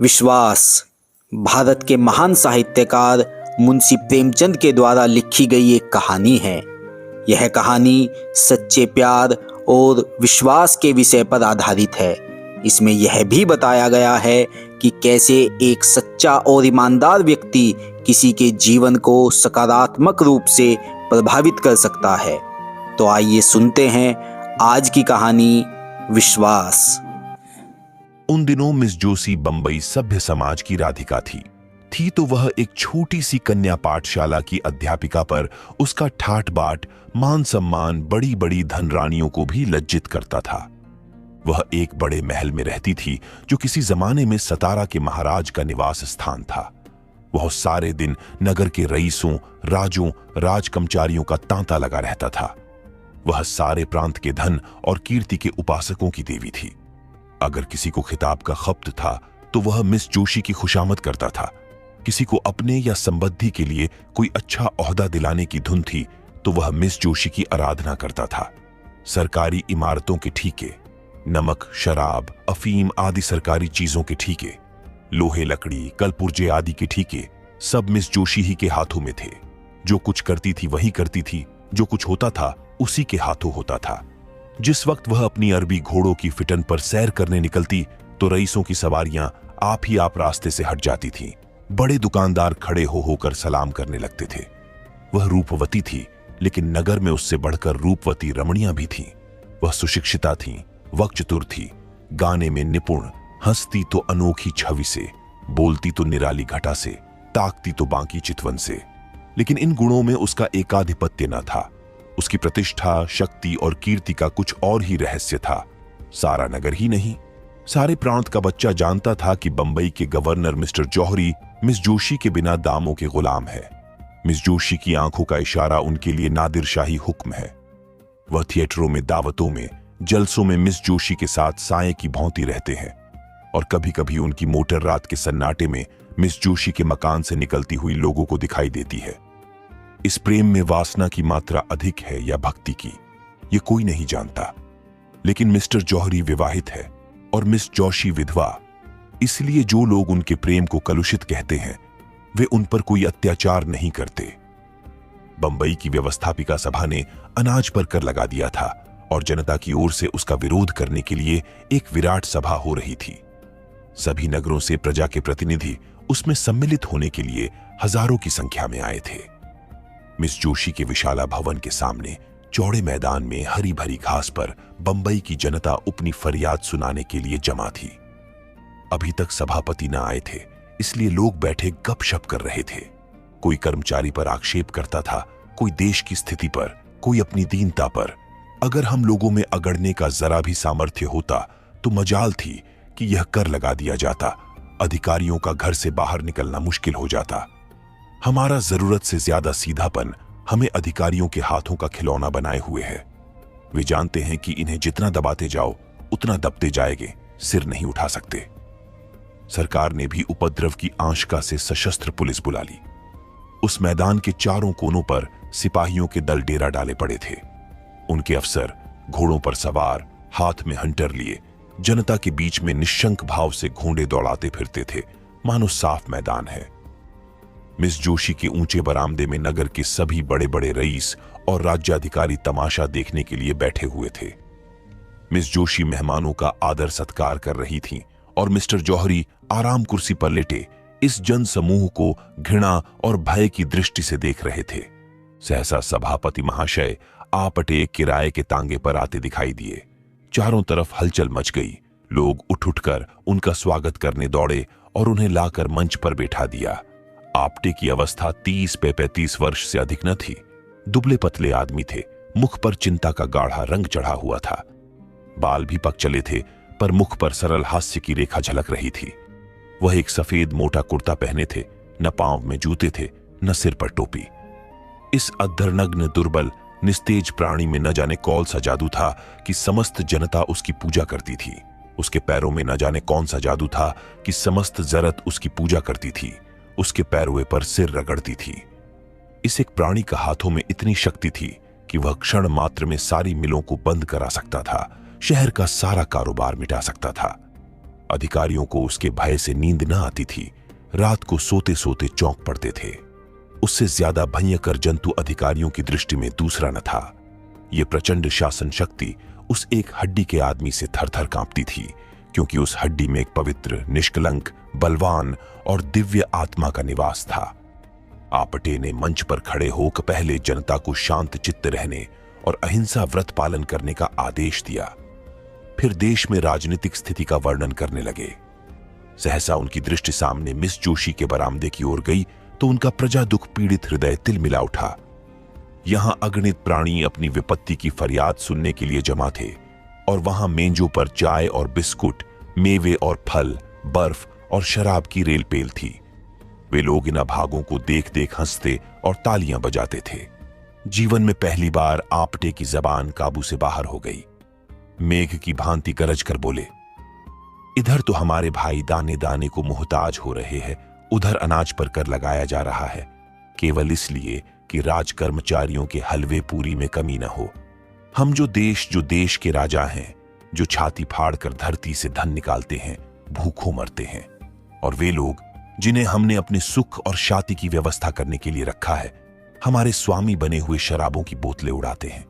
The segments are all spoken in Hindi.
विश्वास भारत के महान साहित्यकार मुंशी प्रेमचंद के द्वारा लिखी गई एक कहानी है। यह कहानी सच्चे प्यार और विश्वास के विषय पर आधारित है। इसमें यह भी बताया गया है कि कैसे एक सच्चा और ईमानदार व्यक्ति किसी के जीवन को सकारात्मक रूप से प्रभावित कर सकता है। तो आइए सुनते हैं आज की कहानी विश्वास। उन दिनों मिस जोशी बंबई सभ्य समाज की राधिका थी तो वह एक छोटी सी कन्या पाठशाला की अध्यापिका पर उसका ठाट बाट, मान सम्मान बड़ी बड़ी धनरानियों को भी लज्जित करता था। वह एक बड़े महल में रहती थी जो किसी जमाने में सतारा के महाराज का निवास स्थान था। वह सारे दिन नगर के रईसों, राजों, राजकर्मचारियों का तांता लगा रहता था। वह सारे प्रांत के धन और कीर्ति के उपासकों की देवी थी। अगर किसी को खिताब का खप्त था तो वह मिस जोशी की खुशामद करता था। किसी को अपने या संबंधी के लिए कोई अच्छा ओहदा दिलाने की धुन थी तो वह मिस जोशी की आराधना करता था। सरकारी इमारतों के ठीके, नमक, शराब, अफीम आदि सरकारी चीजों के ठीके, लोहे, लकड़ी, कलपुर्जे आदि के ठीके सब मिस जोशी ही के हाथों में थे। जो कुछ करती थी वही करती थी, जो कुछ होता था उसी के हाथों होता था। जिस वक्त वह अपनी अरबी घोड़ों की फिटन पर सैर करने निकलती तो रईसों की सवारियां आप ही आप रास्ते से हट जाती थीं। बड़े दुकानदार खड़े हो होकर सलाम करने लगते थे। वह रूपवती थी, लेकिन नगर में उससे बढ़कर रूपवती रमणियां भी थीं। वह सुशिक्षिता थीं, वक्चतुर थी, गाने में निपुण, हंसती तो अनोखी छवि से, बोलती तो निराली घटा से, ताकती तो बांकी चितवन से। लेकिन इन गुणों में उसका एकाधिपत्य न था। उसकी प्रतिष्ठा, शक्ति और कीर्ति का कुछ और ही रहस्य था। सारा नगर ही नहीं, सारे प्रांत का बच्चा जानता था कि बंबई के गवर्नर मिस्टर जौहरी मिस जोशी के बिना दामों के गुलाम है। मिस जोशी की आंखों का इशारा उनके लिए नादिर शाही हुक्म है। वह थिएटरों में, दावतों में, जलसों में मिस जोशी के साथ साए की भौंती रहते हैं और कभी कभी उनकी मोटर रात के सन्नाटे में मिस जोशी के मकान से निकलती हुई लोगों को दिखाई देती है। इस प्रेम में वासना की मात्रा अधिक है या भक्ति की, ये कोई नहीं जानता। लेकिन मिस्टर जौहरी विवाहित है और मिस जोशी विधवा, इसलिए जो लोग उनके प्रेम को कलुषित कहते हैं वे उन पर कोई अत्याचार नहीं करते। बंबई की व्यवस्थापिका सभा ने अनाज पर कर लगा दिया था और जनता की ओर से उसका विरोध करने के लिए एक विराट सभा हो रही थी। सभी नगरों से प्रजा के प्रतिनिधि उसमें सम्मिलित होने के लिए हजारों की संख्या में आए थे। मिस जोशी के विशाला भवन के सामने चौड़े मैदान में हरी भरी घास पर बंबई की जनता अपनी फरियाद सुनाने के लिए जमा थी। अभी तक सभापति न आए थे, इसलिए लोग बैठे गपशप कर रहे थे। कोई कर्मचारी पर आक्षेप करता था, कोई देश की स्थिति पर, कोई अपनी दीनता पर। अगर हम लोगों में अगड़ने का जरा भी सामर्थ्य होता तो मजाल थी कि यह कर लगा दिया जाता, अधिकारियों का घर से बाहर निकलना मुश्किल हो जाता। हमारा जरूरत से ज्यादा सीधापन हमें अधिकारियों के हाथों का खिलौना बनाए हुए है। वे जानते हैं कि इन्हें जितना दबाते जाओ उतना दबते जाएंगे, सिर नहीं उठा सकते। सरकार ने भी उपद्रव की आशंका से सशस्त्र पुलिस बुला ली। उस मैदान के चारों कोनों पर सिपाहियों के दल डेरा डाले पड़े थे। उनके अफसर घोड़ों पर सवार, हाथ में हंटर लिए, जनता के बीच में निशंक भाव से घोड़े दौड़ाते फिरते थे, मानो साफ मैदान है। मिस जोशी के ऊंचे बरामदे में नगर के सभी बड़े बड़े रईस और राज्याधिकारी तमाशा देखने के लिए बैठे हुए थे। मिस जोशी मेहमानों का आदर सत्कार कर रही थीं और मिस्टर जौहरी आराम कुर्सी पर लेटे इस जन समूह को घृणा और भय की दृष्टि से देख रहे थे। सहसा सभापति महाशय आपटे किराए के तांगे पर आते दिखाई दिए। चारों तरफ हलचल मच गई। लोग उठ उठकर उनका स्वागत करने दौड़े और उन्हें लाकर मंच पर बैठा दिया। आपटे की अवस्था 30-35 वर्ष से अधिक न थी। दुबले पतले आदमी थे, मुख पर चिंता का गाढ़ा रंग चढ़ा हुआ था। बाल भी पक चले थे, पर मुख पर सरल हास्य की रेखा झलक रही थी। वह एक सफेद मोटा कुर्ता पहने थे, न पांव में जूते थे, न सिर पर टोपी। इस अद्धरनग्न, दुर्बल, निस्तेज प्राणी में न जाने कौन सा जादू था कि समस्त जनता उसकी पूजा करती थी। उसके पैरों में न जाने कौन सा जादू था कि समस्त जरत उसकी पूजा करती थी, उसके पैरों पर सिर रगड़ती थी। इस एक प्राणी का हाथों में इतनी शक्ति थी कि वह क्षण मात्र में सारी मिलों को बंद करा सकता था, शहर का सारा कारोबार मिटा सकता था। अधिकारियों को उसके भय से नींद न आती थी। रात को सोते सोते चौंक पड़ते थे। उससे ज्यादा भयंकर जंतु अधिकारियों की दृष्टि में दूसरा न था। यह प्रचंड शासन शक्ति उस एक हड्डी के आदमी से थरथर कांपती थी, क्योंकि उस हड्डी में एक पवित्र, निष्कलंक, बलवान और दिव्य आत्मा का निवास था। आपटे ने मंच पर खड़े होकर पहले जनता को शांत चित्त रहने और अहिंसा व्रत पालन करने का आदेश दिया। फिर देश में राजनीतिक स्थिति का वर्णन करने लगे। सहसा उनकी दृष्टि सामने मिस जोशी के बरामदे की ओर गई तो उनका प्रजा दुख पीड़ित हृदय तिलमिला उठा। यहां अगणित प्राणी अपनी विपत्ति की फरियाद सुनने के लिए जमा थे और वहां मेंजों पर चाय और बिस्कुट, मेवे और फल, बर्फ और शराब की रेलपेल थी। वे लोग इन अभागों को देख देख हंसते और तालियां बजाते थे। जीवन में पहली बार आपटे की जबान काबू से बाहर हो गई। मेघ की भांति गरज कर बोले, इधर तो हमारे भाई दाने दाने को मुहताज हो रहे हैं, उधर अनाज पर कर लगाया जा रहा है, केवल इसलिए कि राज कर्मचारियों के हलवे पूरी में कमी न हो। हम जो देश के राजा हैं, जो छाती फाड़कर धरती से धन निकालते हैं, भूखों मरते हैं, और वे लोग जिन्हें हमने अपने सुख और शांति की व्यवस्था करने के लिए रखा है, हमारे स्वामी बने हुए शराबों की बोतलें उड़ाते हैं।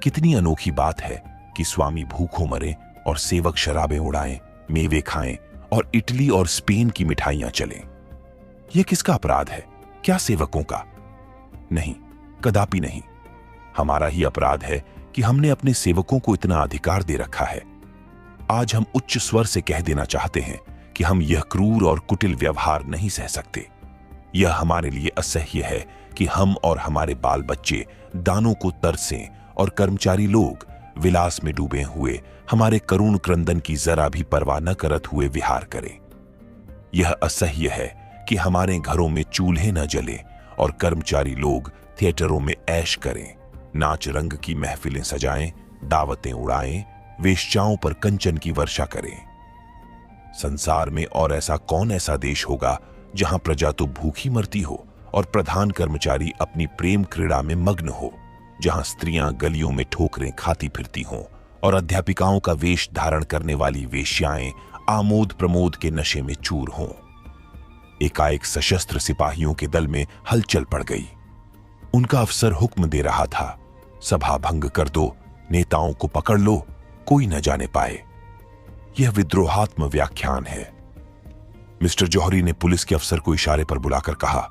कितनी अनोखी बात है कि स्वामी भूखों मरे और सेवक शराबें उड़ाएं, मेवे खाएं और इटली और स्पेन की मिठाइयां चलें। यह किसका अपराध है? क्या सेवकों का? नहीं, कदापि नहीं। हमारा ही अपराध है कि हमने अपने सेवकों को इतना अधिकार दे रखा है। आज हम उच्च स्वर से कह देना चाहते हैं कि हम यह क्रूर और कुटिल व्यवहार नहीं सह सकते। यह हमारे लिए असह्य है कि हम और हमारे बाल बच्चे दानों को तरसें और कर्मचारी लोग विलास में डूबे हुए हमारे करुण क्रंदन की जरा भी परवाह न करत हुए विहार करें। यह असह्य है कि हमारे घरों में चूल्हे न जले और कर्मचारी लोग थिएटरों में ऐश करें, नाच रंग की महफिलें सजाएं, दावतें उड़ाएं, वेश्याओं पर कंचन की वर्षा करें। संसार में और ऐसा कौन ऐसा देश होगा जहां प्रजा तो भूखी मरती हो और प्रधान कर्मचारी अपनी प्रेम क्रीड़ा में मग्न हो, जहां स्त्रियां गलियों में ठोकरें खाती फिरती हों और अध्यापिकाओं का वेश धारण करने वाली वेश्याएं आमोद प्रमोद के नशे में चूर हों। एकाएक सशस्त्र सिपाहियों के दल में हलचल पड़ गई। उनका अफसर हुक्म दे रहा था, सभा भंग कर दो, नेताओं को पकड़ लो, कोई न जाने पाए। यह विद्रोहात्मक व्याख्यान है। मिस्टर जौहरी ने पुलिस के अफसर को इशारे पर बुलाकर कहा,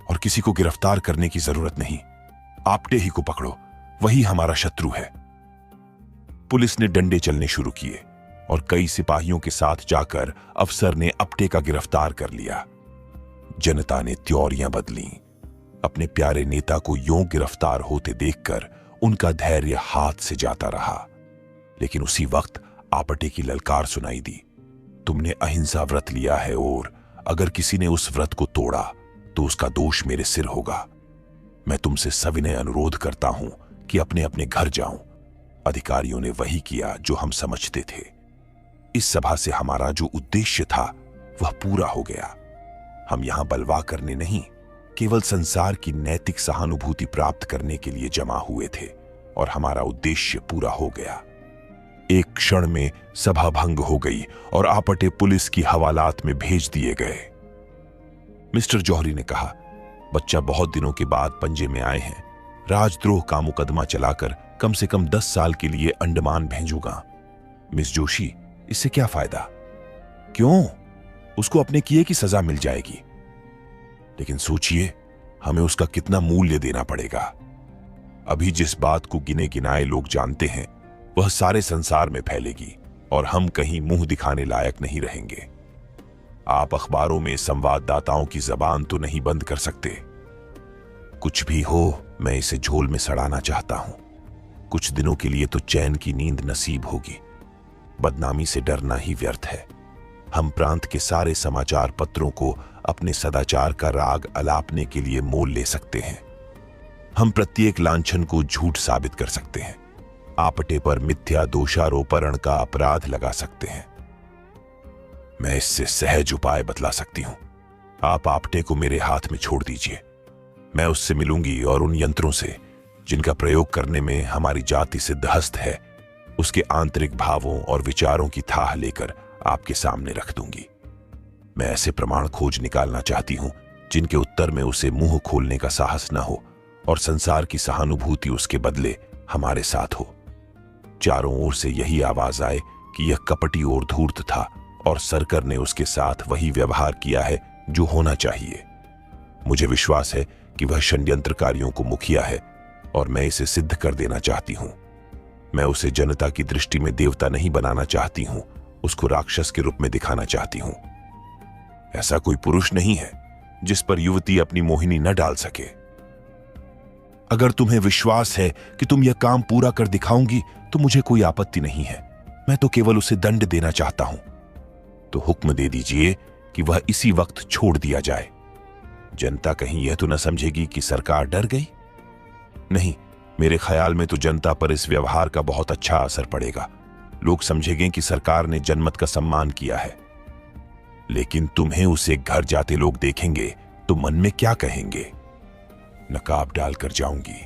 और किसी को गिरफ्तार करने की जरूरत नहीं, आपटे ही को पकड़ो, वही हमारा शत्रु है। पुलिस ने डंडे चलने शुरू किए और कई सिपाहियों के साथ जाकर अफसर ने आपटे का गिरफ्तार कर लिया। जनता ने त्योरियां बदली। अपने प्यारे नेता को यों गिरफ्तार होते देखकर उनका धैर्य हाथ से जाता रहा। लेकिन उसी वक्त आपटे की ललकार सुनाई दी, तुमने अहिंसा व्रत लिया है और अगर किसी ने उस व्रत को तोड़ा तो उसका दोष मेरे सिर होगा। मैं तुमसे सविनय अनुरोध करता हूं कि अपने अपने घर जाऊं। अधिकारियों ने वही किया जो हम समझते थे। इस सभा से हमारा जो उद्देश्य था वह पूरा हो गया। हम यहां बलवा करने नहीं, केवल संसार की नैतिक सहानुभूति प्राप्त करने के लिए जमा हुए थे और हमारा उद्देश्य पूरा हो गया। एक क्षण में सभा भंग हो गई और आपटे पुलिस की हवालात में भेज दिए गए। मिस्टर जौहरी ने कहा, बच्चा बहुत दिनों के बाद पंजे में आए हैं, राजद्रोह का मुकदमा चलाकर कम से कम 10 साल के लिए अंडमान भेजूंगा। मिस जोशी, इससे क्या फायदा? क्यों? उसको अपने किए की सजा मिल जाएगी। लेकिन सोचिए, हमें उसका कितना मूल्य देना पड़ेगा। अभी जिस बात को गिने गिनाए लोग जानते हैं वह सारे संसार में फैलेगी और हम कहीं मुंह दिखाने लायक नहीं रहेंगे। आप अखबारों में संवाददाताओं की जबान तो नहीं बंद कर सकते। कुछ भी हो, मैं इसे झोल में सड़ाना चाहता हूं। कुछ दिनों के लिए तो चैन की नींद नसीब होगी। बदनामी से डरना ही व्यर्थ है। हम प्रांत के सारे समाचार पत्रों को अपने सदाचार का राग अलापने के लिए मोल ले सकते हैं। हम प्रत्येक लांछन को झूठ साबित कर सकते हैं। आपटे पर मिथ्या दोषारोपण का अपराध लगा सकते हैं। मैं इससे सहज उपाय बतला सकती हूं। आप आपटे को मेरे हाथ में छोड़ दीजिए। मैं उससे मिलूंगी और उन यंत्रों से जिनका प्रयोग करने में हमारी जाति सिद्धहस्त है, उसके आंतरिक भावों और विचारों की थाह लेकर आपके सामने रख दूंगी। मैं ऐसे प्रमाण खोज निकालना चाहती हूं जिनके उत्तर में उसे मुंह खोलने का साहस न हो और संसार की सहानुभूति उसके बदले हमारे साथ हो। चारों ओर से यही आवाज आए कि यह कपटी और धूर्त था और सरकर ने उसके साथ वही व्यवहार किया है जो होना चाहिए। मुझे विश्वास है कि वह षड्यंत्रकारियों को मुखिया है और मैं इसे सिद्ध कर देना चाहती हूं। मैं उसे जनता की दृष्टि में देवता नहीं बनाना चाहती हूं, उसको राक्षस के रूप में दिखाना चाहती हूं। ऐसा कोई पुरुष नहीं है जिस पर युवती अपनी मोहिनी न डाल सके। अगर तुम्हें विश्वास है कि तुम यह काम पूरा कर दिखाओगी तो मुझे कोई आपत्ति नहीं है। मैं तो केवल उसे दंड देना चाहता हूं। तो हुक्म दे दीजिए कि वह इसी वक्त छोड़ दिया जाए। जनता कहीं यह तो न समझेगी कि सरकार डर गई। नहीं, मेरे ख्याल में तो जनता पर इस व्यवहार का बहुत अच्छा असर पड़ेगा। लोग समझेंगे कि सरकार ने जनमत का सम्मान किया है। लेकिन तुम्हें उसे घर जाते लोग देखेंगे तो मन में क्या कहेंगे? नकाब डालकर जाऊंगी,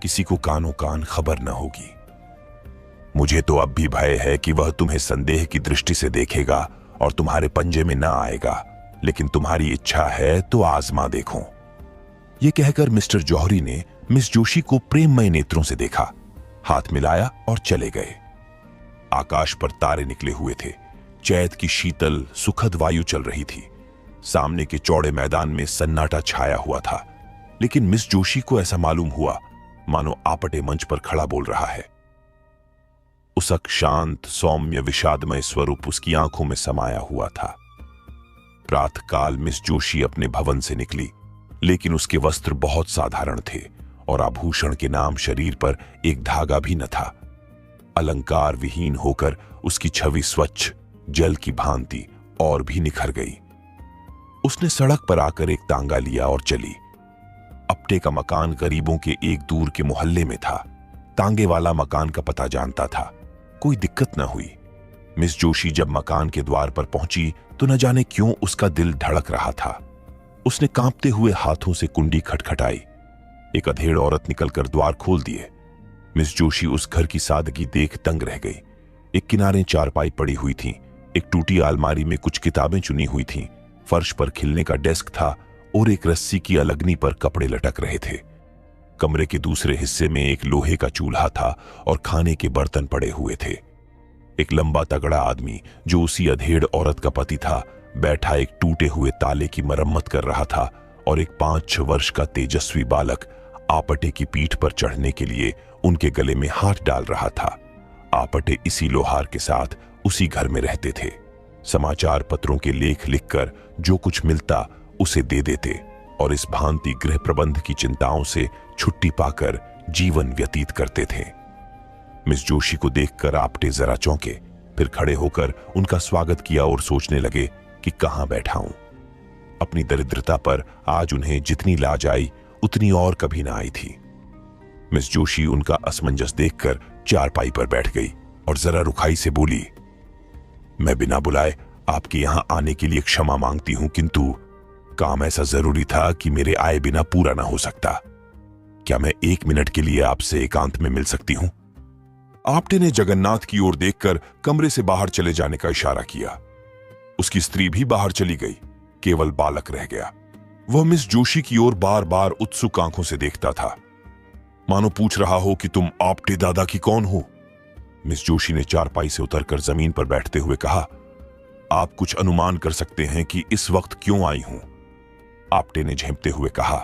किसी को कानों कान खबर न होगी। मुझे तो अब भी भय है कि वह तुम्हें संदेह की दृष्टि से देखेगा और तुम्हारे पंजे में न आएगा, लेकिन तुम्हारी इच्छा है तो आजमा देखो। यह कहकर मिस्टर जौहरी ने मिस जोशी को प्रेममय नेत्रों से देखा, हाथ मिलाया और चले गए। आकाश पर तारे निकले हुए थे। चैत की शीतल सुखद वायु चल रही थी। सामने के चौड़े मैदान में सन्नाटा छाया हुआ था, लेकिन मिस जोशी को ऐसा मालूम हुआ मानो आपटे मंच पर खड़ा बोल रहा है। उसक शांत सौम्य विषादमय स्वरूप उसकी आंखों में समाया हुआ था। प्रातःकाल मिस जोशी अपने भवन से निकली, लेकिन उसके वस्त्र बहुत साधारण थे और आभूषण के नाम शरीर पर एक धागा भी न था। अलंकार विहीन होकर उसकी छवि स्वच्छ जल की भांति और भी निखर गई। उसने सड़क पर आकर एक तांगा लिया और चली। अपटे का मकान गरीबों के एक दूर के मोहल्ले में था। तांगे वाला मकान का पता जानता था। कोई दिक्कत न हुई। मिस जोशी जब मकान के द्वार पर पहुंची तो न जाने क्यों उसका दिल धड़क रहा था। उसने कांपते हुए हाथों से कुंडी खटखटाई। एक अधेड़ औरत निकलकर द्वार खोल दिए। मिस जोशी उस घर की सादगी देख दंग रह गई। एक किनारे चारपाई पड़ी हुई थी, एक टूटी अलमारी में कुछ किताबें चुनी हुई थीं, फर्श पर खिलने का डेस्क था और एक रस्सी की अलगनी पर कपड़े लटक रहे थे। कमरे के दूसरे हिस्से में एक लोहे का चूल्हा था और खाने के बर्तन पड़े हुए थे। एक लंबा तगड़ा आदमी जो उसी अधेड़ औरत का पति था, बैठा एक टूटे हुए ताले की मरम्मत कर रहा था और एक 5-6 वर्ष का तेजस्वी बालक आपटे की पीठ पर चढ़ने के लिए उनके गले में हाथ डाल रहा था। आपटे इसी लोहार के साथ उसी घर में रहते थे। समाचार पत्रों के लेख लिखकर जो कुछ मिलता उसे दे देते और इस भांति गृह प्रबंध की चिंताओं से छुट्टी पाकर जीवन व्यतीत करते थे। मिस जोशी को देखकर आपटे जरा चौंके, फिर खड़े होकर उनका स्वागत किया और सोचने लगे कि कहां बैठा हूं। अपनी दरिद्रता पर आज उन्हें जितनी लाज आई उतनी और कभी ना आई थी। मिस जोशी उनका असमंजस देखकर चारपाई पर बैठ गई और जरा रुखाई से बोली, मैं बिना बुलाए आपके यहां आने के लिए क्षमा मांगती हूं, किंतु काम ऐसा जरूरी था कि मेरे आए बिना पूरा ना हो सकता। क्या मैं 1 मिनट के लिए आपसे एकांत में मिल सकती हूं? आपटे ने जगन्नाथ की ओर देखकर कमरे से बाहर चले जाने का इशारा किया। उसकी स्त्री भी बाहर चली गई, केवल बालक रह गया। वह मिस जोशी की ओर बार बार उत्सुक आंखों से देखता था, मानो पूछ रहा हो कि तुम आपटे दादा की कौन हो। मिस जोशी ने चारपाई से उतरकर जमीन पर बैठते हुए कहा, आप कुछ अनुमान कर सकते हैं कि इस वक्त क्यों आई हूं? आपटे ने झेंपते हुए कहा,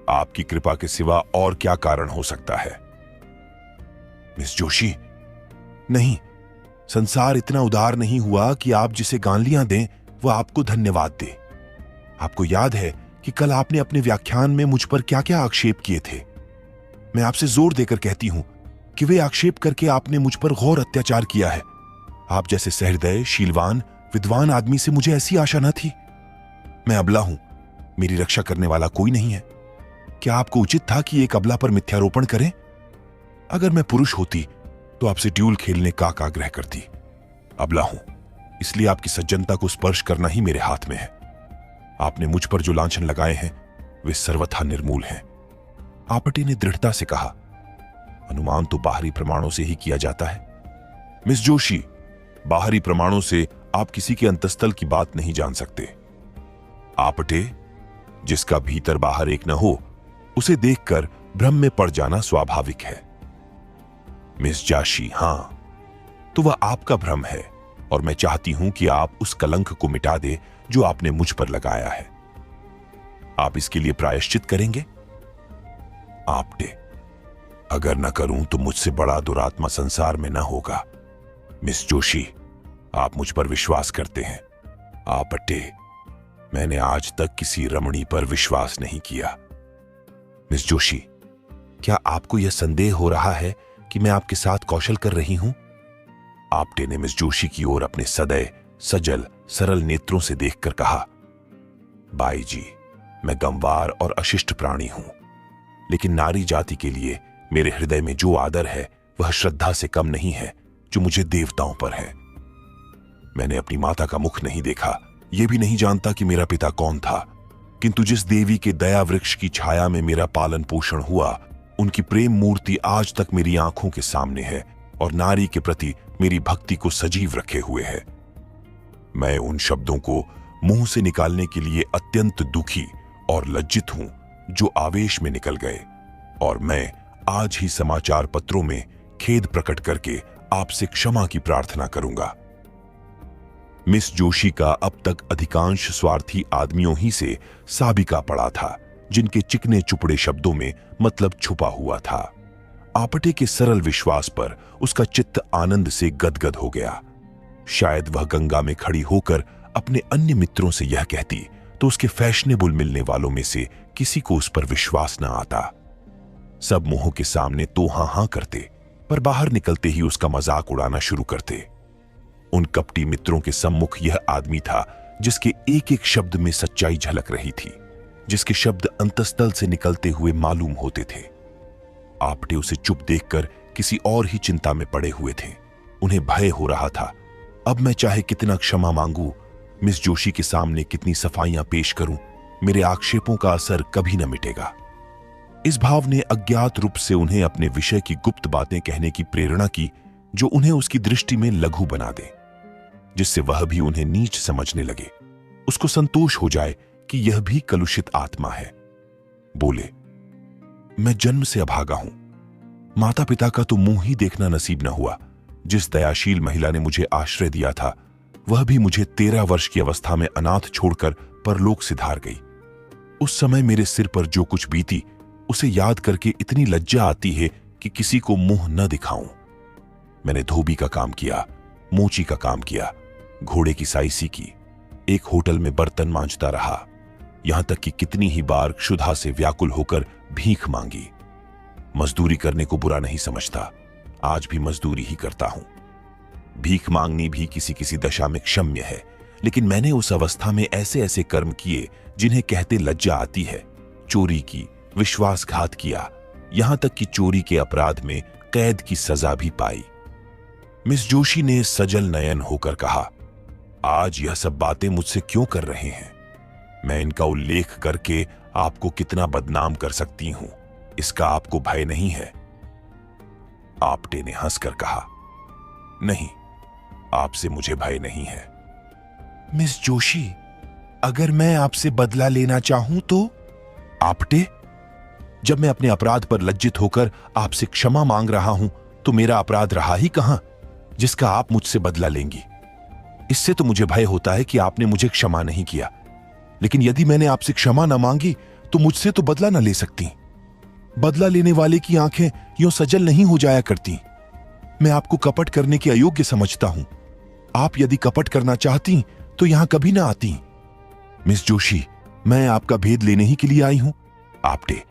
आपकी कृपा के सिवा और क्या कारण हो सकता है? मिस जोशी, नहीं, संसार इतना उदार नहीं हुआ कि आप जिसे गालियां दें वह आपको धन्यवाद दे। आपको याद है कि कल आपने अपने व्याख्यान में मुझ पर क्या क्या आक्षेप किए थे। मैं आपसे जोर देकर कहती हूं कि वे आक्षेप करके आपने मुझ पर घोर अत्याचार किया है। आप जैसे सहृदय, शीलवान, विद्वान आदमी से मुझे ऐसी आशा न थी। मैं अबला हूं, मेरी रक्षा करने वाला कोई नहीं है। क्या आपको उचित था कि एक अबला पर मिथ्यारोपण करें? अगर मैं पुरुष होती तो आपसे ड्यूल खेलने का आग्रह करती। अबला हूं, इसलिए आपकी सज्जनता को स्पर्श करना ही मेरे हाथ में है। आपने मुझ पर जो लांछन लगाए हैं वे सर्वथा निर्मूल हैं। आपटे ने दृढ़ता से कहा, अनुमान तो बाहरी प्रमाणों से ही किया जाता है। मिस जोशी, बाहरी प्रमाणों से आप किसी के अंतस्तल की बात नहीं जान सकते। आपटे, जिसका भीतर बाहर एक न हो, उसे देखकर भ्रम में पड़ जाना स्वाभाविक है। मिस जाशी, हां, तो वह आपका भ्रम है और मैं चाहती हूं कि आप उस कलंक को मिटा दे जो आपने मुझ पर लगाया है। आप इसके लिए प्रायश्चित करेंगे? आपटे, अगर न करूं तो मुझसे बड़ा दुरात्मा संसार में न होगा। मिस जोशी, आप मुझ पर विश्वास करते हैं। आपटे, मैंने आज तक किसी रमणी पर विश्वास नहीं किया। मिस जोशी, क्या आपको यह संदेह हो रहा है कि मैं आपके साथ कौशल कर रही हूं? आपटे ने मिस जोशी की ओर अपने सदैव सजल सरल नेत्रों से देखकर कहा, बाई जी, मैं गंवार और अशिष्ट प्राणी हूं, लेकिन नारी जाति के लिए मेरे हृदय में जो आदर है वह श्रद्धा से कम नहीं है जो मुझे देवताओं पर है। मैंने अपनी माता का मुख नहीं देखा, यह भी नहीं जानता कि मेरा पिता कौन था, किंतु जिस देवी के दया वृक्ष की छाया में मेरा पालन पोषण हुआ, उनकी प्रेम मूर्ति आज तक मेरी आंखों के सामने है और नारी के प्रति मेरी भक्ति को सजीव रखे हुए है। मैं उन शब्दों को मुंह से निकालने के लिए अत्यंत दुखी और लज्जित हूं जो आवेश में निकल गए, और मैं आज ही समाचार पत्रों में खेद प्रकट करके आपसे क्षमा की प्रार्थना करूंगा। मिस जोशी का अब तक अधिकांश स्वार्थी आदमियों ही से साबिका पड़ा था, जिनके चिकने चुपड़े शब्दों में मतलब छुपा हुआ था। आपटे के सरल विश्वास पर उसका चित्त आनंद से गदगद हो गया। शायद वह गंगा में खड़ी होकर अपने अन्य मित्रों से यह कहती तो उसके फैशनेबल मिलने वालों में से किसी को उस पर विश्वास न आता। सब मुंह के सामने तो हां हां करते, पर बाहर निकलते ही उसका मजाक उड़ाना शुरू करते। उन कपटी मित्रों के सम्मुख यह आदमी था जिसके एक एक शब्द में सच्चाई झलक रही थी, जिसके शब्द अंतस्तल से निकलते हुए मालूम होते थे। आपटे उसे चुप देखकर किसी और ही चिंता में पड़े हुए थे। उन्हें भय हो रहा था, अब मैं चाहे कितना क्षमा मांगू, मिस जोशी के सामने कितनी सफाइयां पेश करूं, मेरे आक्षेपों का असर कभी न मिटेगा। इस भाव ने अज्ञात रूप से उन्हें अपने विषय की गुप्त बातें कहने की प्रेरणा की, जो उन्हें उसकी दृष्टि में लघु बना दे, जिससे वह भी उन्हें नीच समझने लगे। उसको संतोष हो जाए कि यह भी कलुषित आत्मा है। बोले, मैं जन्म से अभागा हूं, माता पिता का तो मुंह ही देखना नसीब न हुआ। जिस दयाशील महिला ने मुझे आश्रय दिया था, वह भी मुझे 13 वर्ष की अवस्था में अनाथ छोड़कर परलोक सिधार गई। उस समय मेरे सिर पर जो कुछ बीती, उसे याद करके इतनी लज्जा आती है कि किसी को मुंह न दिखाऊं। मैंने धोबी का काम किया, मोची का काम किया, घोड़े की साइसी की, एक होटल में बर्तन मांजता रहा, यहां तक कि कितनी ही बार क्षुधा से व्याकुल होकर भीख मांगी। मजदूरी करने को बुरा नहीं समझता, आज भी मजदूरी ही करता हूं। भीख मांगनी भी किसी किसी दशा में क्षम्य है, लेकिन मैंने उस अवस्था में ऐसे ऐसे कर्म किए जिन्हें कहते लज्जा आती है। चोरी की, विश्वासघात किया, यहां तक कि चोरी के अपराध में कैद की सजा भी पाई। मिस जोशी ने सजल नयन होकर कहा, आज यह सब बातें मुझसे क्यों कर रहे हैं? मैं इनका उल्लेख करके आपको कितना बदनाम कर सकती हूं, इसका आपको भय नहीं है? आपटे ने हंसकर कहा, नहीं, आपसे मुझे भय नहीं है। मिस जोशी, अगर मैं आपसे बदला लेना चाहूं तो? आपटे, जब मैं अपने अपराध पर लज्जित होकर आपसे क्षमा मांग रहा हूं, तो मेरा अपराध रहा ही कहां जिसका आप मुझसे बदला लेंगी? इससे तो मुझे भय होता है कि आपने मुझे क्षमा नहीं किया, लेकिन यदि मैंने आपसे क्षमा न मांगी तो मुझसे तो बदला न ले सकती। बदला लेने वाले की आंखें यूं सजल नहीं हो जाया करती। मैं आपको कपट करने के अयोग्य समझता हूं। आप यदि कपट करना चाहती तो यहां कभी ना आती। मिस जोशी, मैं आपका भेद लेने ही के लिए आई हूं। आपटे,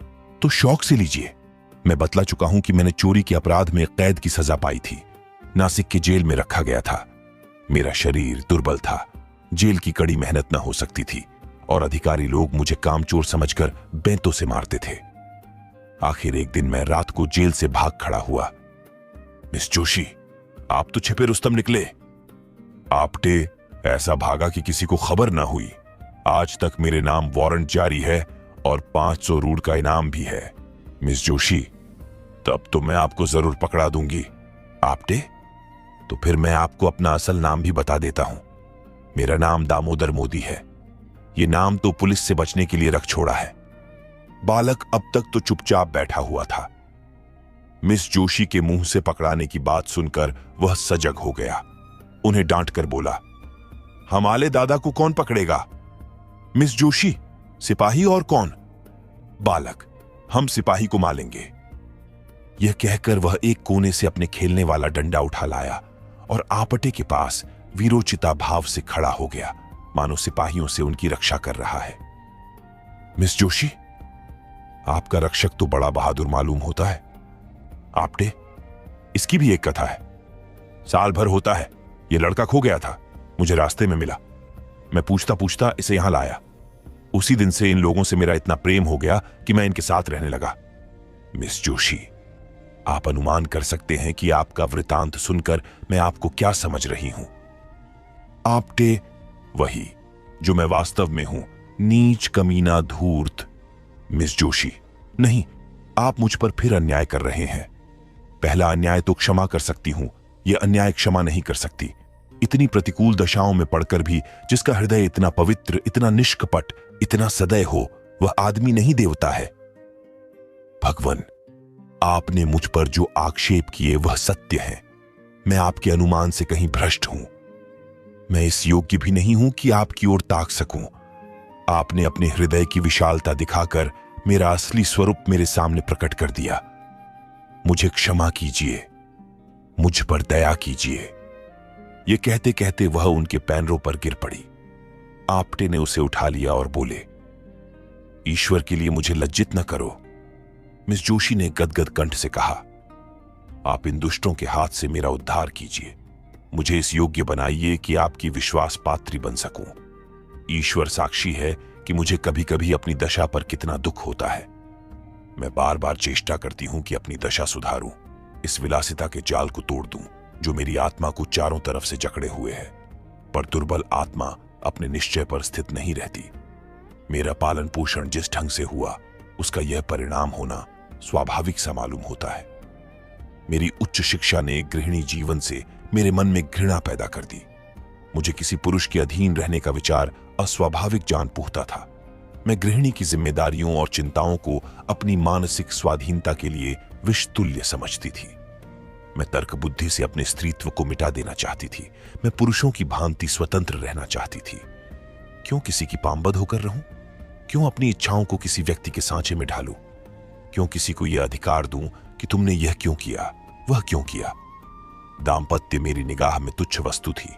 तो शौक से लीजिए। मैं बतला चुका हूं कि मैंने चोरी के अपराध में कैद की सजा पाई थी, नासिक के जेल में रखा गया था। मेरा शरीर दुर्बल था, जेल की कड़ी मेहनत न हो सकती थी, और अधिकारी लोग मुझे कामचोर समझकर बेंतों से मारते थे। आखिर एक दिन मैं रात को जेल से भाग खड़ा हुआ। मिस जोशी, आप तो छिपे रुस्तम निकले। आपटे, ऐसा भागा कि किसी को खबर ना हुई। आज तक मेरे नाम वारंट जारी है और 500 रूड का इनाम भी है। मिस जोशी, तब तो मैं आपको जरूर पकड़ा दूंगी। आपटे, तो फिर मैं आपको अपना असल नाम भी बता देता हूं। मेरा नाम दामोदर मोदी है। ये नाम तो पुलिस से बचने के लिए रख छोड़ा है। बालक अब तक तो चुपचाप बैठा हुआ था। मिस जोशी के मुंह से पकड़ाने की बात सुनकर वह सजग हो गया। उन्हें डांट कर बोला, हमारे दादा को कौन पकड़ेगा? मिस जोशी, सिपाही और कौन? बालक, हम सिपाही को मारेंगे। यह कहकर वह एक कोने से अपने खेलने वाला डंडा उठा लाया और आपटे के पास वीरोचिता भाव से खड़ा हो गया, मानो सिपाहियों से उनकी रक्षा कर रहा है। मिस जोशी, आपका रक्षक तो बड़ा बहादुर मालूम होता है। आपटे, इसकी भी एक कथा है। साल भर होता है यह लड़का खो गया था, मुझे रास्ते में मिला। मैं पूछता पूछता इसे यहां लाया। उसी दिन से इन लोगों से मेरा इतना प्रेम हो गया कि मैं इनके साथ रहने लगा। मिस जोशी, आप अनुमान कर सकते हैं कि आपका वृतांत सुनकर मैं आपको क्या समझ रही हूं। आपटे, वही जो मैं वास्तव में हूं, नीच, कमीना, धूर्त। मिस जोशी, नहीं, आप मुझ पर फिर अन्याय कर रहे हैं। पहला अन्याय तो क्षमा कर सकती हूं, यह अन्याय क्षमा नहीं कर सकती। इतनी प्रतिकूल दशाओं में पड़कर भी जिसका हृदय इतना पवित्र, इतना निष्कपट, इतना सदय हो, वह आदमी नहीं देवता है। भगवान, आपने मुझ पर जो आक्षेप किए वह सत्य है। मैं आपके अनुमान से कहीं भ्रष्ट हूं। मैं इस योग्य भी नहीं हूं कि आपकी ओर ताक सकूं। आपने अपने हृदय की विशालता दिखाकर मेरा असली स्वरूप मेरे सामने प्रकट कर दिया। मुझे क्षमा कीजिए, मुझ पर दया कीजिए। यह कहते कहते वह उनके पैरों पर गिर पड़ी। आपटे ने उसे उठा लिया और बोले, ईश्वर के लिए मुझे लज्जित न करो। मिस जोशी ने गदगद कंठ से कहा, आप इन दुष्टों के हाथ से मेरा उद्धार कीजिए। मुझे इस योग्य बनाइए कि आपकी विश्वास पात्री बन सकूं। ईश्वर साक्षी है कि मुझे कभी कभी अपनी दशा पर कितना दुख होता है। मैं बार बार चेष्टा करती हूं कि अपनी दशा सुधारूं, इस विलासिता के जाल को तोड़ दूं जो मेरी आत्मा को चारों तरफ से जकड़े हुए है। पर दुर्बल आत्मा अपने निश्चय पर स्थित नहीं रहती। मेरा पालन पोषण जिस ढंग से हुआ, उसका यह परिणाम होना स्वाभाविक सा मालूम होता है। मेरी उच्च शिक्षा ने गृहिणी जीवन से मेरे मन में घृणा पैदा कर दी। मुझे किसी पुरुष के अधीन रहने का विचार अस्वाभाविक जान पूछता था। मैं गृहिणी की जिम्मेदारियों और चिंताओं को अपनी मानसिक स्वाधीनता के लिए विषतुल्य समझती थी। मैं तर्क बुद्धि से अपने स्त्रीत्व को मिटा देना चाहती थी। मैं पुरुषों की भांति स्वतंत्र रहना चाहती थी। क्यों किसी की पामबद होकर रहूं? क्यों अपनी इच्छाओं को किसी व्यक्ति के सांचे में ढालूं? क्यों किसी को यह अधिकार दूं कि तुमने यह क्यों किया, वह क्यों किया? दाम्पत्य मेरी निगाह में तुच्छ वस्तु थी।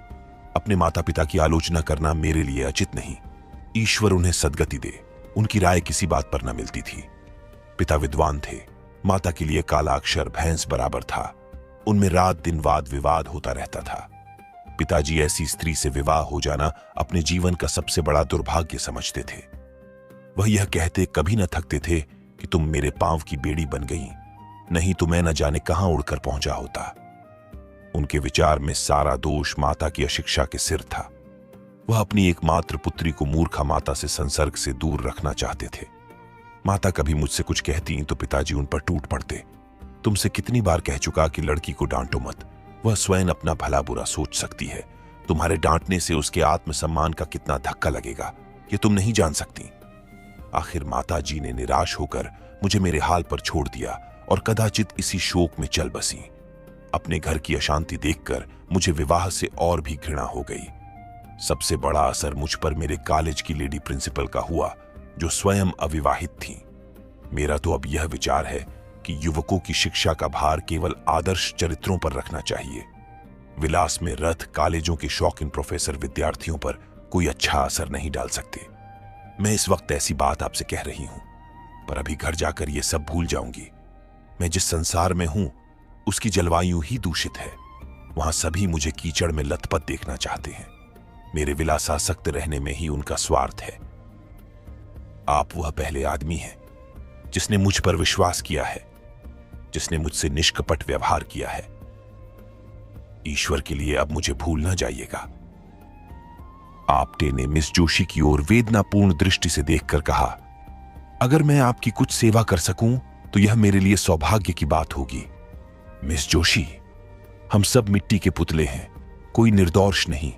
अपने माता पिता की आलोचना करना मेरे लिए उचित नहीं। ईश्वर उन्हें सद्गति दे, उनकी राय किसी बात पर न मिलती थी। पिता विद्वान थे, माता के लिए काला अक्षर भैंस बराबर था। उनमें रात दिन वाद विवाद होता रहता था। पिताजी ऐसी स्त्री से विवाह हो जाना अपने जीवन का सबसे बड़ा दुर्भाग्य समझते थे। वह यह कहते कभी न थकते थे कि तुम मेरे पांव की बेड़ी बन गई, नहीं तो मैं न जाने कहां उड़कर पहुंचा होता। उनके विचार में सारा दोष माता की अशिक्षा के सिर था। वह अपनी एकमात्र पुत्री को मूर्खा माता से संसर्ग से दूर रखना चाहते थे। माता कभी मुझसे कुछ कहती तो पिताजी उन पर टूट पड़ते। तुमसे कितनी बार कह चुका कि लड़की को डांटो मत, वह स्वयं अपना भला बुरा सोच सकती है। तुम्हारे डांटने से उसके आत्मसम्मान का कितना धक्का लगेगा, ये तुम नहीं जान सकती। आखिर माताजी ने निराश होकर मुझे मेरे हाल पर छोड़ दिया और कदाचित इसी शोक में चल बसी। अपने घर की अशांति देखकर मुझे विवाह से और भी घृणा हो गई। सबसे बड़ा असर मुझ पर मेरे कॉलेज की लेडी प्रिंसिपल का हुआ, जो स्वयं अविवाहित थी। मेरा तो अब यह विचार है कि युवकों की शिक्षा का भार केवल आदर्श चरित्रों पर रखना चाहिए। विलास में रथ, कॉलेजों के शौकीन प्रोफेसर विद्यार्थियों पर कोई अच्छा असर नहीं डाल सकते। मैं इस वक्त ऐसी बात आपसे कह रही हूं, पर अभी घर जाकर यह सब भूल जाऊंगी। मैं जिस संसार में हूं उसकी जलवायु ही दूषित है। वहां सभी मुझे कीचड़ में लथपथ देखना चाहते हैं। मेरे विलासासक्त रहने में ही उनका स्वार्थ है। आप वह पहले आदमी हैं जिसने मुझ पर विश्वास किया है, जिसने मुझसे निष्कपट व्यवहार किया है। ईश्वर के लिए अब मुझे भूल ना जाइएगा। आपटे ने मिस जोशी की ओर वेदनापूर्ण दृष्टि से देखकर कहा, अगर मैं आपकी कुछ सेवा कर सकूं तो यह मेरे लिए सौभाग्य की बात होगी। मिस जोशी, हम सब मिट्टी के पुतले हैं, कोई निर्दोष नहीं।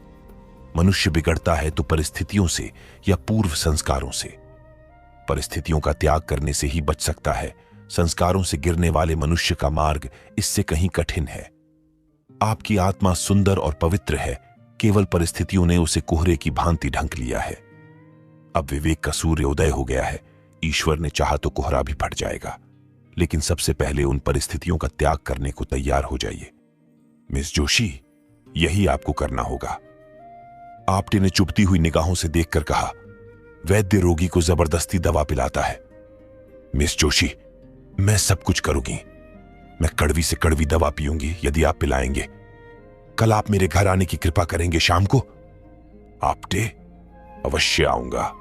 मनुष्य बिगड़ता है तो परिस्थितियों से या पूर्व संस्कारों से। परिस्थितियों का त्याग करने से ही बच सकता है। संस्कारों से गिरने वाले मनुष्य का मार्ग इससे कहीं कठिन है। आपकी आत्मा सुंदर और पवित्र है, केवल परिस्थितियों ने उसे कोहरे की भांति ढंक लिया है। अब विवेक का सूर्य उदय हो गया है। ईश्वर ने चाहा तो कोहरा भी फट जाएगा, लेकिन सबसे पहले उन परिस्थितियों का त्याग करने को तैयार हो जाइए। मिस जोशी, यही आपको करना होगा। आपटे ने चुभती हुई निगाहों से देखकर कहा, वैद्य रोगी को जबरदस्ती दवा पिलाता है। मिस जोशी, मैं सब कुछ करूंगी। मैं कड़वी से कड़वी दवा पीऊंगी यदि आप पिलाएंगे। कल आप मेरे घर आने की कृपा करेंगे शाम को? आपटे, अवश्य आऊंगा।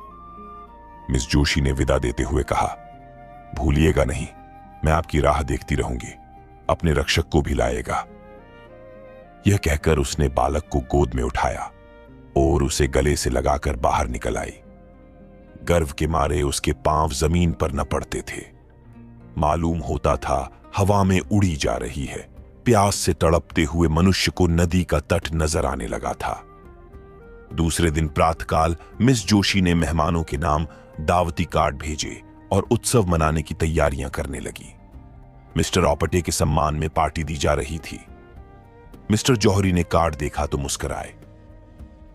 मिस जोशी ने विदा देते हुए कहा, भूलिएगा नहीं, मैं आपकी राह देखती रहूंगी। अपने रक्षक को भी लाएगा। यह कहकर उसने बालक को गोद में उठाया और उसे गले से लगाकर बाहर निकल आई। गर्व के मारे उसके पांव जमीन पर न पड़ते थे। मालूम होता था हवा में उड़ी जा रही है। प्यास से तड़पते हुए मनुष्य को नदी का तट नजर आने लगा था। दूसरे दिन प्रातःकाल मिस जोशी ने मेहमानों के नाम दावती कार्ड भेजे और उत्सव मनाने की तैयारियां करने लगी। मिस्टर ऑपटे के सम्मान में पार्टी दी जा रही थी। मिस्टर जौहरी ने कार्ड देखा तो मुस्कुराए।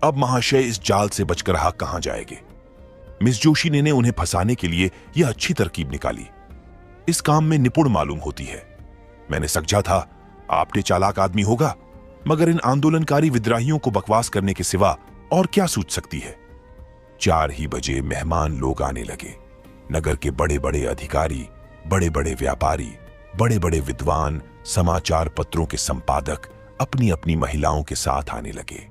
अब महाशय इस जाल से बचकर कहां जाएंगे? मिस जोशी ने उन्हें फंसाने के लिए यह अच्छी तरकीब निकाली। इस काम में निपुण मालूम होती है। मैंने समझा था आपटे चालाक आदमी होगा, मगर इन आंदोलनकारी विद्रोहियों को बकवास करने के सिवा और क्या सूझ सकती है। 4 ही बजे मेहमान लोग आने लगे। नगर के बड़े बड़े अधिकारी, बड़े बड़े व्यापारी, बड़े बड़े विद्वान, समाचार पत्रों के संपादक अपनी अपनी महिलाओं के साथ आने लगे।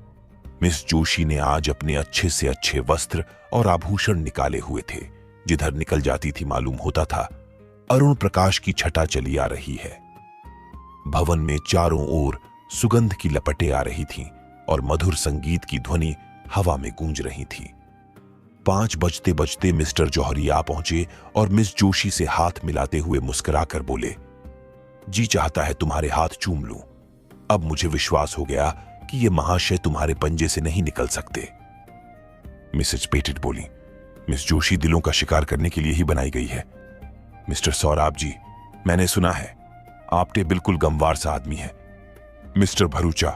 मिस जोशी ने आज अपने अच्छे से अच्छे वस्त्र और आभूषण निकाले हुए थे। जिधर निकल जाती थी मालूम होता था अरुण प्रकाश की छटा चली आ रही है। भवन में चारों ओर सुगंध की लपटें आ रही थीं और मधुर संगीत की ध्वनि हवा में गूंज रही थी। 5 बजते बजते मिस्टर जौहरी आ पहुंचे और मिस जोशी से हाथ मिलाते हुए मुस्कुराकर बोले, जी चाहता है तुम्हारे हाथ चूम लूं। अब मुझे विश्वास हो गया कि ये महाशय तुम्हारे पंजे से नहीं निकल सकते। मिसेज पेटिट बोली, मिस जोशी दिलों का शिकार करने के लिए ही बनाई गई है। मिस्टर सौराब जी, मैंने सुना है आपटे बिल्कुल गमवार सा आदमी है। मिस्टर भरूचा,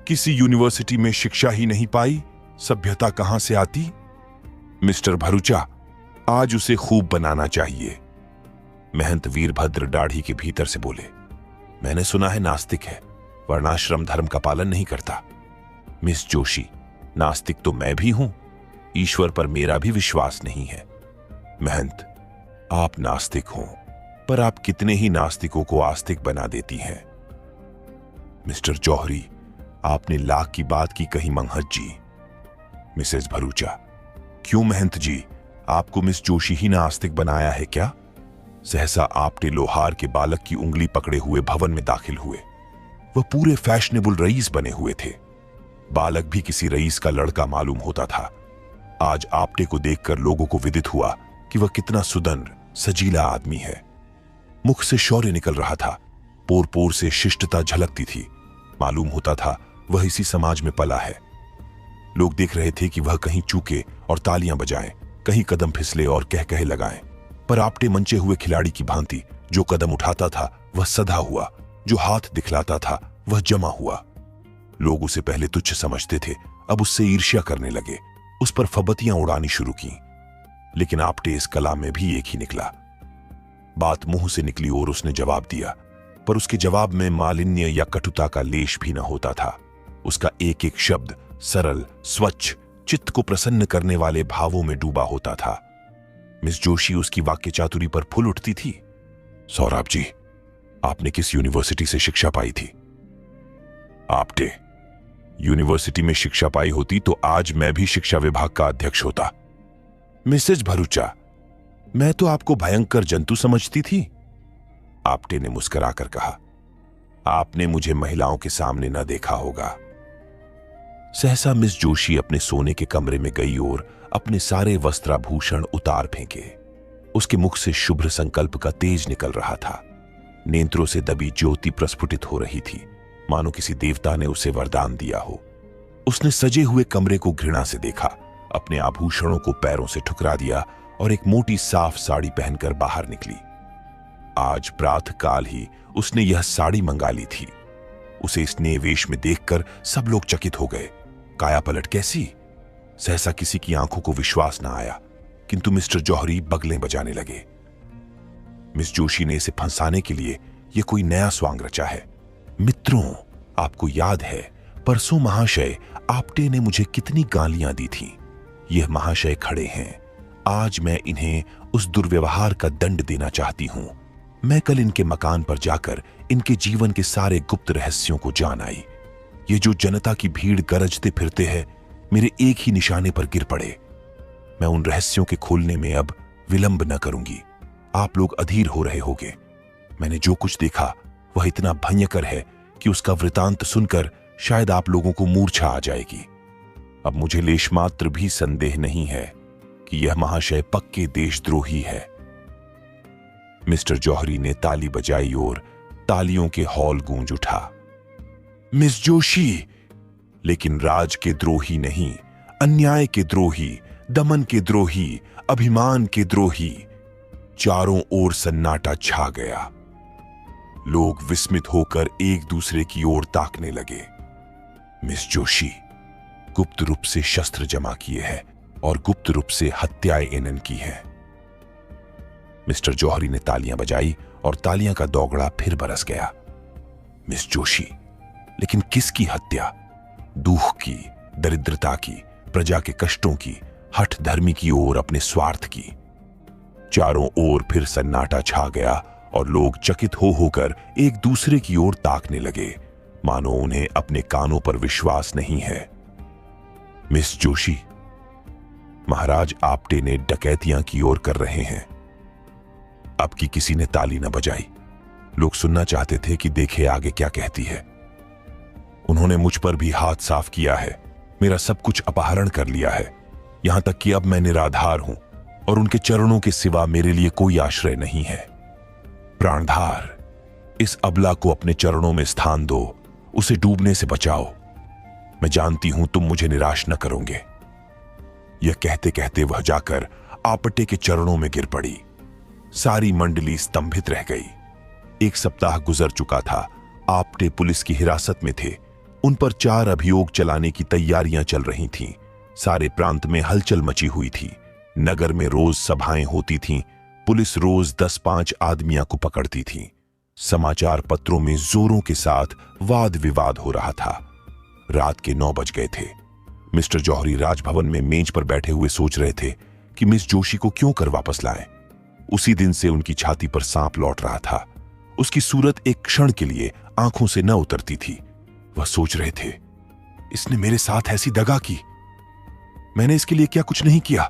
किसी यूनिवर्सिटी में शिक्षा ही नहीं पाई, सभ्यता कहां से आती? मिस्टर भरूचा, आज उसे खूब बनाना चाहिए। महंत वीरभद्र दाढ़ी के भीतर से बोले, मैंने सुना है नास्तिक है, वर्णाश्रम धर्म का पालन नहीं करता। मिस जोशी, नास्तिक तो मैं भी हूं, ईश्वर पर मेरा भी विश्वास नहीं है। महंत, आप नास्तिक हो, पर आप कितने ही नास्तिकों को आस्तिक बना देती हैं। मिस्टर जौहरी, आपने लाख की बात की कही मंहत जी। मिसेस भरूचा, क्यों महंत जी, आपको मिस जोशी ही नास्तिक बनाया है क्या? सहसा आपटे लोहार के बालक की उंगली पकड़े हुए भवन में दाखिल हुए। वह पूरे फैशनेबल रईस बने हुए थे। बालक भी किसी रईस का लड़का मालूम होता था। आज आपटे को देखकर लोगों को विदित हुआ कि वह कितना सुदंड सजीला आदमी है। मुख से शौर्य निकल रहा था, पोर पोर से शिष्टता झलकती थी। मालूम होता था वह इसी समाज में पला है। लोग देख रहे थे कि वह कहीं चूके और तालियां बजाएं, कहीं कदम फिसले और कह कहे लगाएं, पर आपटे मंचे हुए खिलाड़ी की भांति जो कदम उठाता था वह सधा हुआ, जो हाथ दिखलाता था वह जमा हुआ। लोग उसे पहले तुच्छ समझते थे, अब उससे ईर्ष्या करने लगे, उस पर फबतियां उड़ानी शुरू की। लेकिन आपटे इस कला में भी एक ही निकला। बात मुंह से निकली और उसने जवाब दिया, पर उसके जवाब में मालिन्य या कटुता का लेश भी न होता था। उसका एक एक शब्द सरल, स्वच्छ, चित्त को प्रसन्न करने वाले भावों में डूबा होता था। मिस जोशी उसकी वाक्य चातुरी पर फूल उठती थी। सौराब जी, आपने किस यूनिवर्सिटी से शिक्षा पाई थी? आपटे, यूनिवर्सिटी में शिक्षा पाई होती तो आज मैं भी शिक्षा विभाग का अध्यक्ष होता। मिसेज भरूचा, मैं तो आपको भयंकर जंतु समझती थी। आपटे ने मुस्कुराकर कहा, आपने मुझे महिलाओं के सामने न देखा होगा। सहसा मिस जोशी अपने सोने के कमरे में गई और अपने सारे वस्त्राभूषण उतार फेंके। उसके मुख से शुभ्र संकल्प का तेज निकल रहा था। नेत्रों से दबी ज्योति प्रस्फुटित हो रही थी। मानो किसी देवता ने उसे वरदान दिया हो। उसने सजे हुए कमरे को घृणा से देखा, अपने आभूषणों को पैरों से ठुकरा दिया और एक मोटी साफ साड़ी पहनकर बाहर निकली। आज प्रातःकाल ही उसने यह साड़ी मंगा ली थी। उसे इस नए वेश में देखकर सब लोग चकित हो गए। काया पलट कैसी? सहसा किसी की आंखों को विश्वास न आया, किंतु मिस्टर जौहरी बगलें बजाने लगे। मिस जोशी ने इसे फंसाने के लिए यह कोई नया स्वांग रचा है। मित्रों, आपको याद है परसों महाशय आप्टे ने मुझे कितनी गालियां दी थीं। यह महाशय खड़े हैं। आज मैं इन्हें उस दुर्व्यवहार का दंड देना चाहती हूं। मैं कल इनके मकान पर जाकर इनके जीवन के सारे गुप्त रहस्यों को जान आई। ये जो जनता की भीड़ गरजते फिरते हैं, मेरे एक ही निशाने पर गिर पड़े। मैं उन रहस्यों के खोलने में अब विलंब न करूंगी। आप लोग अधीर हो रहे होंगे। मैंने जो कुछ देखा वह इतना भयंकर है कि उसका वृतांत सुनकर शायद आप लोगों को मूर्छा आ जाएगी। अब मुझे लेशमात्र भी संदेह नहीं है कि यह महाशय पक्के देशद्रोही है। मिस्टर जौहरी ने ताली बजाई और तालियों के हॉल गूंज उठा। मिस जोशी, लेकिन राज के द्रोही नहीं, अन्याय के द्रोही, दमन के द्रोही, अभिमान के द्रोही। चारों ओर सन्नाटा छा गया। लोग विस्मित होकर एक दूसरे की ओर ताकने लगे। मिस जोशी गुप्त रूप से शस्त्र जमा किए हैं और गुप्त रूप से हत्याएं इन्होंने की हैं। मिस्टर जौहरी ने तालियां बजाई और तालियां का दोगड़ा फिर बरस गया। मिस जोशी, लेकिन किसकी हत्या? दुख की, दरिद्रता की, प्रजा के कष्टों की, हठ धर्मी की ओर अपने स्वार्थ की। चारों ओर फिर सन्नाटा छा गया और लोग चकित हो होकर एक दूसरे की ओर ताकने लगे, मानो उन्हें अपने कानों पर विश्वास नहीं है। मिस जोशी, महाराज आप्टे ने डकैतियां की ओर कर रहे हैं। अब की किसी ने ताली न बजाई। लोग सुनना चाहते थे कि देखे आगे क्या कहती है। उन्होंने मुझ पर भी हाथ साफ किया है, मेरा सब कुछ अपहरण कर लिया है, यहां तक कि अब मैं निराधार हूं और उनके चरणों के सिवा मेरे लिए कोई आश्रय नहीं है। प्राणधार, इस अबला को अपने चरणों में स्थान दो, उसे डूबने से बचाओ। मैं जानती हूं तुम मुझे निराश न करोगे। यह कहते कहते वह जाकर आपटे के चरणों में गिर पड़ी। सारी मंडली स्तंभित रह गई। 1 सप्ताह गुजर चुका था। आपटे पुलिस की हिरासत में थे। उन पर 4 अभियोग चलाने की तैयारियां चल रही थीं। सारे प्रांत में हलचल मची हुई थी। नगर में रोज सभाएं होती थीं। पुलिस रोज 10-5 आदमियों को पकड़ती थी। समाचार पत्रों में जोरों के साथ वाद विवाद हो रहा था। रात के 9 बज गए थे। मिस्टर जौहरी राजभवन में मेज पर बैठे हुए सोच रहे थे कि मिस जोशी को क्यों कर वापस लाएं। उसी दिन से उनकी छाती पर सांप लौट रहा था। उसकी सूरत एक क्षण के लिए आंखों से न उतरती थी। वह सोच रहे थे, इसने मेरे साथ ऐसी दगा की, मैंने इसके लिए क्या कुछ नहीं किया।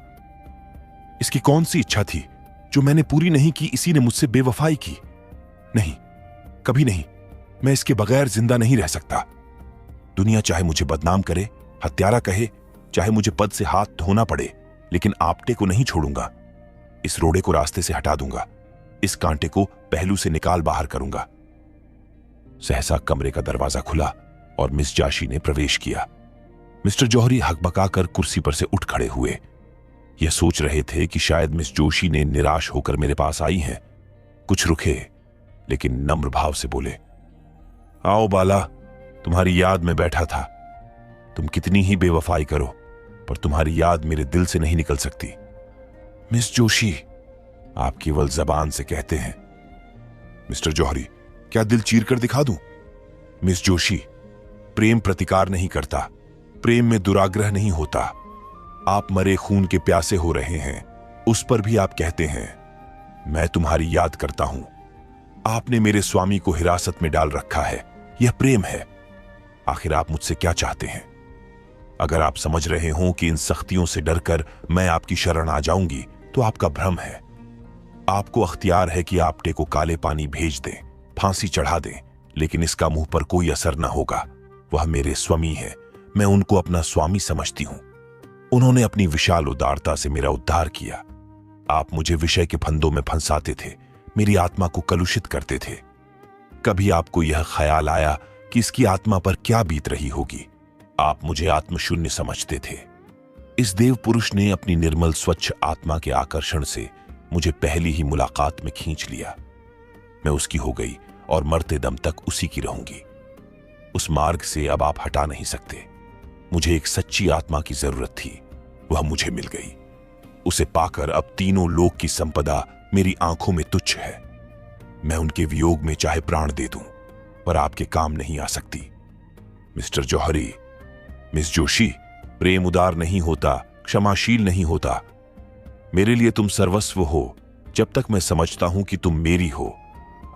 इसकी कौन सी इच्छा थी जो मैंने पूरी नहीं की? इसी ने मुझसे बेवफाई की। नहीं, कभी नहीं। मैं इसके बगैर जिंदा नहीं रह सकता। दुनिया चाहे मुझे बदनाम करे, हत्यारा कहे, चाहे मुझे पद से हाथ धोना पड़े, लेकिन आपटे को नहीं छोड़ूंगा। इस रोड़े को रास्ते से हटा दूंगा। इस कांटे को पहलू से निकाल बाहर करूंगा। सहसा कमरे का दरवाजा खुला और मिस जोशी ने प्रवेश किया। मिस्टर जौहरी हकबकाकर कुर्सी पर से उठ खड़े हुए। यह सोच रहे थे कि शायद मिस जोशी ने निराश होकर मेरे पास आई हैं। कुछ रुके, लेकिन नम्र भाव से बोले, आओ बाला, तुम्हारी याद में बैठा था। तुम कितनी ही बेवफाई करो, पर तुम्हारी याद मेरे दिल से नहीं निकल सकती। मिस जोशी, आप केवल जबान से कहते हैं। मिस्टर जौहरी, क्या दिल चीर कर दिखा दूं? मिस जोशी, प्रेम प्रतिकार नहीं करता, प्रेम में दुराग्रह नहीं होता। आप मरे खून के प्यासे हो रहे हैं, उस पर भी आप कहते हैं मैं तुम्हारी याद करता हूं। आपने मेरे स्वामी को हिरासत में डाल रखा है, यह प्रेम है। आखिर आप मुझसे क्या चाहते हैं? अगर आप समझ रहे हो कि इन सख्तियों से डरकर मैं आपकी शरण आ जाऊंगी, तो आपका भ्रम है। आपको अख्तियार है कि आपटे को काले पानी भेज दें, फांसी चढ़ा दें, लेकिन इसका मुंह पर कोई असर न होगा। वह मेरे स्वामी है, मैं उनको अपना स्वामी समझती हूं। उन्होंने अपनी विशाल उदारता से मेरा उद्धार किया। आप मुझे विषय के फंदों में फंसाते थे, मेरी आत्मा को कलुषित करते थे। कभी आपको यह ख्याल आया कि इसकी आत्मा पर क्या बीत रही होगी। आप मुझे आत्मशून्य समझते थे। इस देव पुरुष ने अपनी निर्मल स्वच्छ आत्मा के आकर्षण से मुझे पहली ही मुलाकात में खींच लिया। मैं उसकी हो गई और मरते दम तक उसी की रहूंगी। उस मार्ग से अब आप हटा नहीं सकते। मुझे एक सच्ची आत्मा की जरूरत थी, वह मुझे मिल गई। उसे पाकर अब तीनों लोक की संपदा मेरी आंखों में तुच्छ है। मैं उनके वियोग में चाहे प्राण दे दूं, पर आपके काम नहीं आ सकती। मिस्टर जौहरी, मिस जोशी, प्रेम उदार नहीं होता, क्षमाशील नहीं होता। मेरे लिए तुम सर्वस्व हो जब तक मैं समझता हूं कि तुम मेरी हो।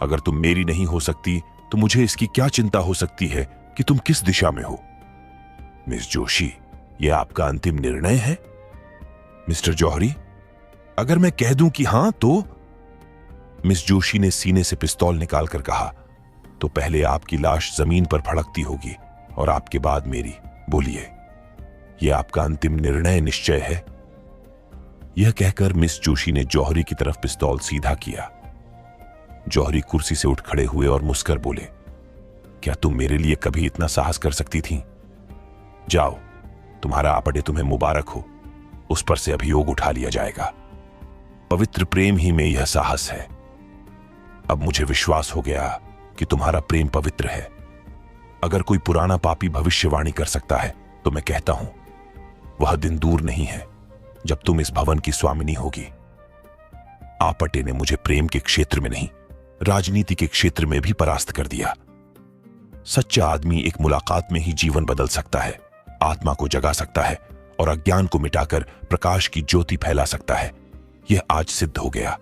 अगर तुम मेरी नहीं हो सकती तो मुझे इसकी क्या चिंता हो सकती है कि तुम किस दिशा में हो। मिस जोशी, यह आपका अंतिम निर्णय है? मिस्टर जौहरी, अगर मैं कह दूं कि हां तो? मिस जोशी ने सीने से पिस्तौल निकालकर कहा, तो पहले आपकी लाश जमीन पर फड़कती होगी और आपके बाद मेरी। बोलिए, यह आपका अंतिम निर्णय निश्चय है? यह कहकर मिस जोशी ने जौहरी की तरफ पिस्तौल सीधा किया। जौहरी कुर्सी से उठ खड़े हुए और मुस्कर बोले, क्या तुम मेरे लिए कभी इतना साहस कर सकती थी? जाओ, तुम्हारा आपटे तुम्हें मुबारक हो। उस पर से अभियोग उठा लिया जाएगा। पवित्र प्रेम ही में यह साहस है। अब मुझे विश्वास हो गया कि तुम्हारा प्रेम पवित्र है। अगर कोई पुराना पापी भविष्यवाणी कर सकता है तो मैं कहता हूं, वह दिन दूर नहीं है जब तुम इस भवन की स्वामिनी होगी। आपटे ने मुझे प्रेम के क्षेत्र में नहीं, राजनीति के क्षेत्र में भी परास्त कर दिया। सच्चा आदमी एक मुलाकात में ही जीवन बदल सकता है, आत्मा को जगा सकता है और अज्ञान को मिटाकर प्रकाश की ज्योति फैला सकता है। यह आज सिद्ध हो गया।